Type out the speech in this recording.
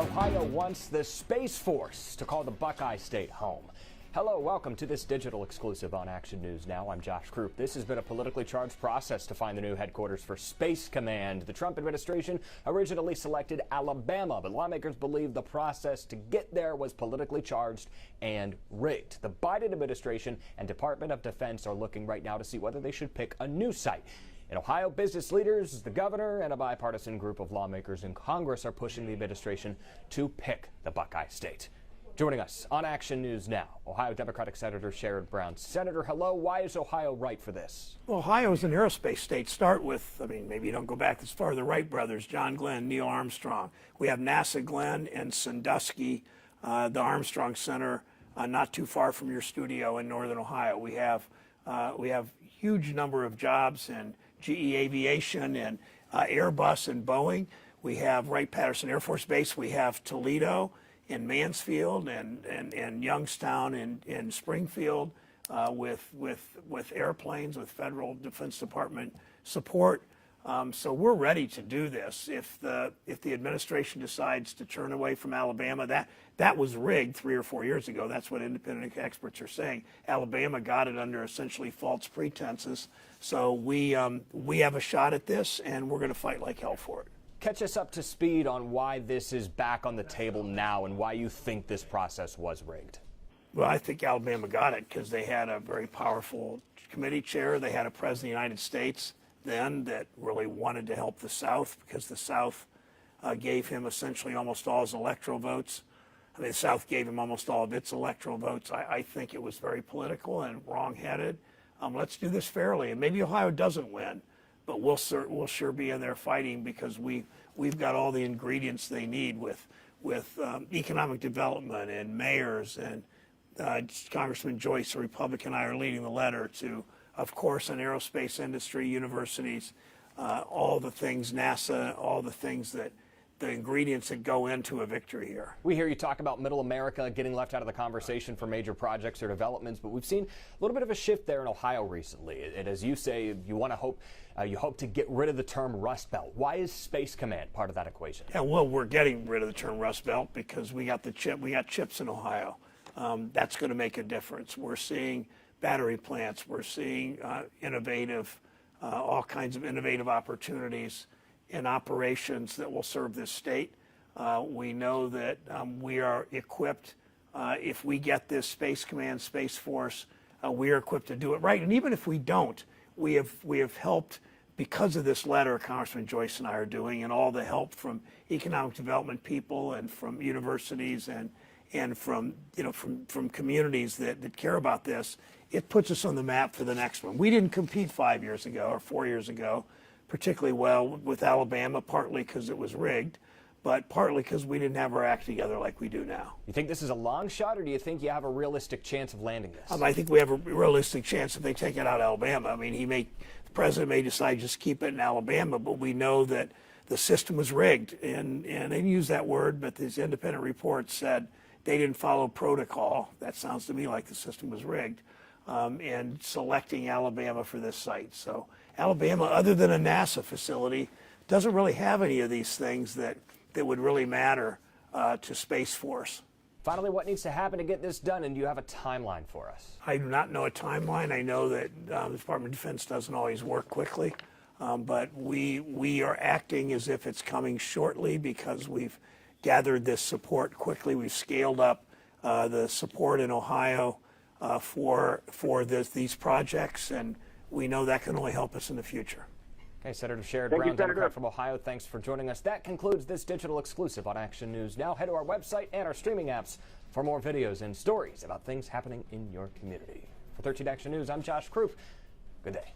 Ohio wants the Space Force to call the Buckeye State home. Hello, welcome to this digital exclusive on Action News Now. I'm Josh Krupp. This has been a politically charged process to find the new headquarters for Space Command. The Trump administration originally selected Alabama, but lawmakers believe the process to get there was politically charged and rigged. The Biden administration and Department of Defense are looking right now to see whether they should pick a new site. In Ohio, business leaders, the governor, and a bipartisan group of lawmakers in Congress are pushing the administration to pick the Buckeye State. Joining us on Action News Now, Ohio Democratic Senator Sherrod Brown. Senator, hello. Why is Ohio right for this? Well, Ohio is an aerospace state. Start with, maybe you don't go back as far, the Wright brothers, John Glenn, Neil Armstrong. We have NASA Glenn and Sandusky, the Armstrong Center, not too far from your studio in northern Ohio. We have huge number of jobs in GE Aviation and Airbus and Boeing. We have Wright-Patterson Air Force Base. We have Toledo in Mansfield and Youngstown in Springfield with airplanes, with federal Defense Department support. So we're ready to do this. If the administration decides to turn away from Alabama, that was rigged 3 or 4 years ago. That's what independent experts are saying. Alabama got it under essentially false pretenses. So we have a shot at this, and we're going to fight like hell for it. Catch us up to speed on why this is back on the table now and why you think this process was rigged. Well, I think Alabama got it because they had a very powerful committee chair. They had a president of the United States then that really wanted to help the South because the South gave him essentially almost all his electoral votes. The South gave him almost all of its electoral votes. I think it was very political and wrong-headed. Let's do this fairly, and maybe Ohio doesn't win, but we'll sure be in there fighting because we've got all the ingredients they need with economic development and mayors and Congressman Joyce, a Republican, and I are leading the letter to, of course, an aerospace industry, universities, all the things, NASA, all the things that the ingredients that go into a victory here. We hear you talk about middle America getting left out of the conversation for major projects or developments, but we've seen a little bit of a shift there in Ohio recently. And as you say, you hope to get rid of the term Rust Belt. Why is Space Command part of that equation? Yeah, well, we're getting rid of the term Rust Belt because we got chips in Ohio. That's going to make a difference. We're seeing battery plants. We're seeing all kinds of innovative opportunities in operations that will serve this state. We know that we are equipped, if we get this Space Command, Space Force, we are equipped to do it right. And even if we don't, we have helped because of this letter Congressman Joyce and I are doing and all the help from economic development people and from universities and from communities that care about this. It puts us on the map for the next one. We didn't compete 5 years ago or 4 years ago particularly well with Alabama, partly because it was rigged, but partly because we didn't have our act together like we do now. You think this is a long shot, or do you think you have a realistic chance of landing this? I think we have a realistic chance if they take it out of Alabama. The president may decide to just keep it in Alabama, but we know that the system was rigged, and they didn't use that word, but these independent reports said they didn't follow protocol. That sounds to me like the system was rigged. And selecting Alabama for this site. So Alabama, other than a NASA facility, doesn't really have any of these things that would really matter to Space Force. Finally, what needs to happen to get this done, and do you have a timeline for us? I do not know a timeline. I know that the Department of Defense doesn't always work quickly, but we are acting as if it's coming shortly because we've gathered this support quickly. We've scaled up the support in Ohio for these projects, and we know that can only help us in the future. Okay, Senator Sherrod Brown, Democrat from Ohio, thanks for joining us. That concludes this digital exclusive on Action News Now. Head to our website and our streaming apps for more videos and stories about things happening in your community. For 13 Action News, I'm Josh Krupp. Good day.